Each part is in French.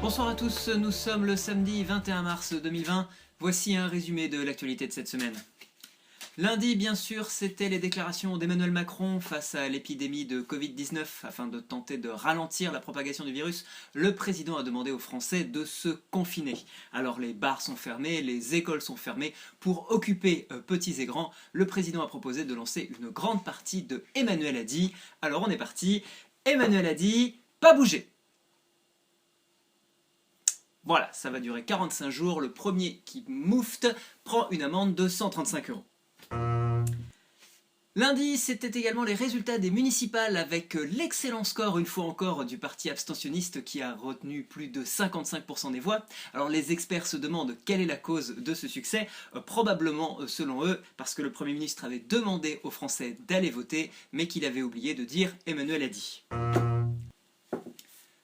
Bonsoir à tous, nous sommes le samedi 21 mars 2020, voici un résumé de l'actualité de cette semaine. Lundi, bien sûr, c'était les déclarations d'Emmanuel Macron face à l'épidémie de Covid-19. Afin de tenter de ralentir la propagation du virus, le président a demandé aux Français de se confiner. Alors les bars sont fermés, les écoles sont fermées. Pour occuper petits et grands, le président a proposé de lancer une grande partie de Emmanuel a dit. Alors on est parti, Emmanuel a dit, pas bouger. Voilà, ça va durer 45 jours, le premier qui moufte prend une amende de 135 €. Lundi, c'était également les résultats des municipales avec l'excellent score, une fois encore, du parti abstentionniste qui a retenu plus de 55% des voix. Alors les experts se demandent quelle est la cause de ce succès. Probablement, selon eux, parce que le Premier ministre avait demandé aux Français d'aller voter, mais qu'il avait oublié de dire « Emmanuel a dit ».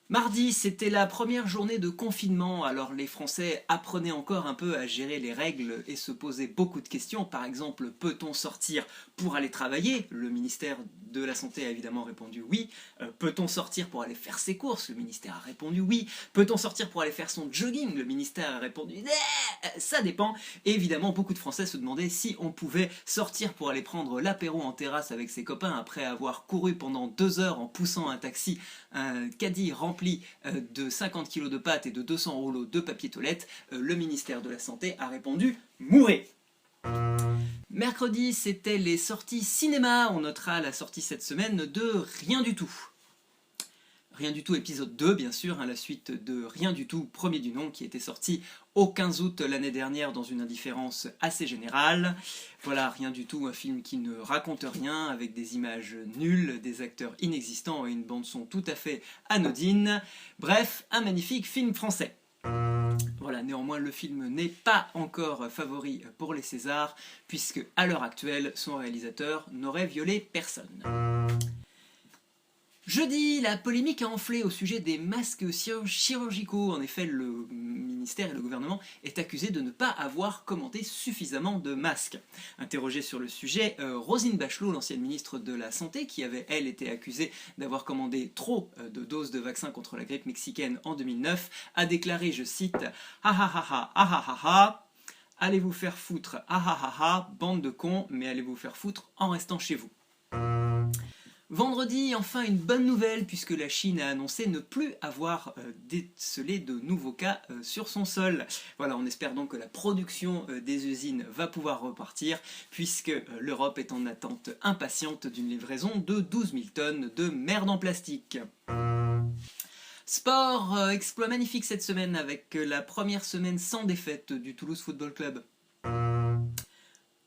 Mardi, c'était la première journée de confinement, alors les Français apprenaient encore un peu à gérer les règles et se posaient beaucoup de questions. Par exemple, peut-on sortir pour aller travailler? Le ministère de la Santé a évidemment répondu oui. Peut-on sortir pour aller faire ses courses? Le ministère a répondu oui. Peut-on sortir pour aller faire son jogging? Le ministère a répondu ça dépend. Et évidemment, beaucoup de Français se demandaient si on pouvait sortir pour aller prendre l'apéro en terrasse avec ses copains après avoir couru pendant 2 heures en poussant un taxi, un caddie rempli de 50 kg de pâtes et de 200 rouleaux de papier toilette. Le ministère de la Santé a répondu « mourrez ». Mercredi, c'était les sorties cinéma. On notera la sortie cette semaine de Rien du tout. Rien du tout épisode 2, bien sûr, la suite de Rien du tout, premier du nom, qui était sorti au 15 août l'année dernière dans une indifférence assez générale. Voilà, Rien du tout, un film qui ne raconte rien, avec des images nulles, des acteurs inexistants et une bande-son tout à fait anodine. Bref, un magnifique film français. Voilà, néanmoins le film n'est pas encore favori pour les Césars, puisque à l'heure actuelle, son réalisateur n'aurait violé personne. Jeudi, la polémique a enflé au sujet des masques chirurgicaux. En effet, le ministère et le gouvernement est accusé de ne pas avoir commandé suffisamment de masques. Interrogée sur le sujet, Roselyne Bachelot, l'ancienne ministre de la Santé, qui avait elle été accusée d'avoir commandé trop de doses de vaccins contre la grippe mexicaine en 2009, a déclaré, je cite, « Ah ah ah ah ah ah ah, allez vous faire foutre, ah ah ah ah, bande de cons, mais allez vous faire foutre en restant chez vous ». Vendredi, enfin une bonne nouvelle, puisque la Chine a annoncé ne plus avoir décelé de nouveaux cas sur son sol. Voilà, on espère donc que la production des usines va pouvoir repartir, puisque l'Europe est en attente impatiente d'une livraison de 12 000 tonnes de merde en plastique. Sport, exploit magnifique cette semaine avec la première semaine sans défaite du Toulouse Football Club.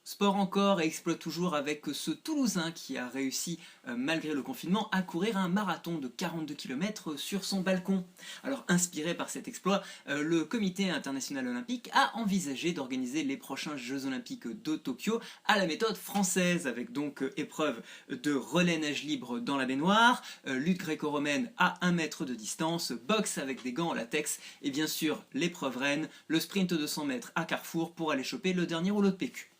Sport encore et exploit toujours avec ce Toulousain qui a réussi, malgré le confinement, à courir un marathon de 42 km sur son balcon. Alors inspiré par cet exploit, le Comité international olympique a envisagé d'organiser les prochains Jeux olympiques de Tokyo à la méthode française, avec donc épreuve de relais nage libre dans la baignoire, lutte gréco-romaine à 1 mètre de distance, boxe avec des gants en latex et bien sûr l'épreuve reine, le sprint de 100 mètres à Carrefour pour aller choper le dernier rouleau de PQ.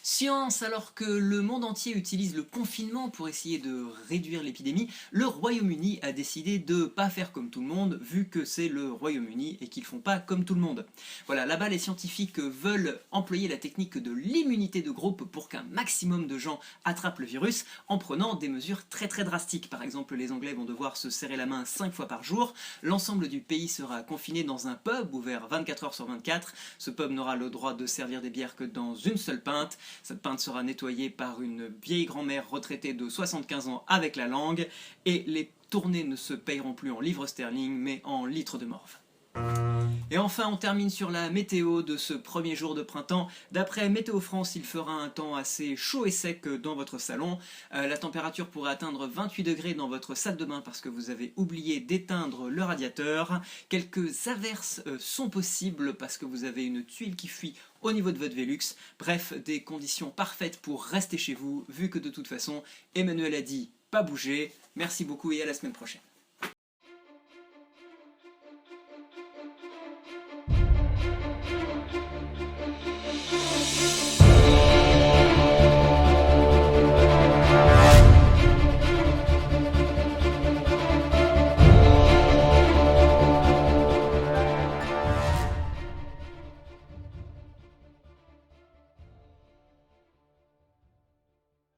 Science, alors que le monde entier utilise le confinement pour essayer de réduire l'épidémie, le Royaume-Uni a décidé de ne pas faire comme tout le monde, vu que c'est le Royaume-Uni et qu'ils font pas comme tout le monde. Voilà, là-bas les scientifiques veulent employer la technique de l'immunité de groupe pour qu'un maximum de gens attrapent le virus en prenant des mesures très drastiques. Par exemple, les Anglais vont devoir se serrer la main 5 fois par jour, l'ensemble du pays sera confiné dans un pub ouvert 24 heures sur 24, ce pub n'aura le droit de servir des bières que dans une seule pinte. Cette pinte sera nettoyée par une vieille grand-mère retraitée de 75 ans avec la langue, et les tournées ne se payeront plus en livres sterling, mais en litres de morve. Et enfin, on termine sur la météo de ce premier jour de printemps. D'après Météo France, il fera un temps assez chaud et sec dans votre salon. La température pourrait atteindre 28 degrés dans votre salle de bain parce que vous avez oublié d'éteindre le radiateur. Quelques averses sont possibles parce que vous avez une tuile qui fuit au niveau de votre Velux. Bref, des conditions parfaites pour rester chez vous, vu que de toute façon, Emmanuel a dit pas bouger. Merci beaucoup et à la semaine prochaine.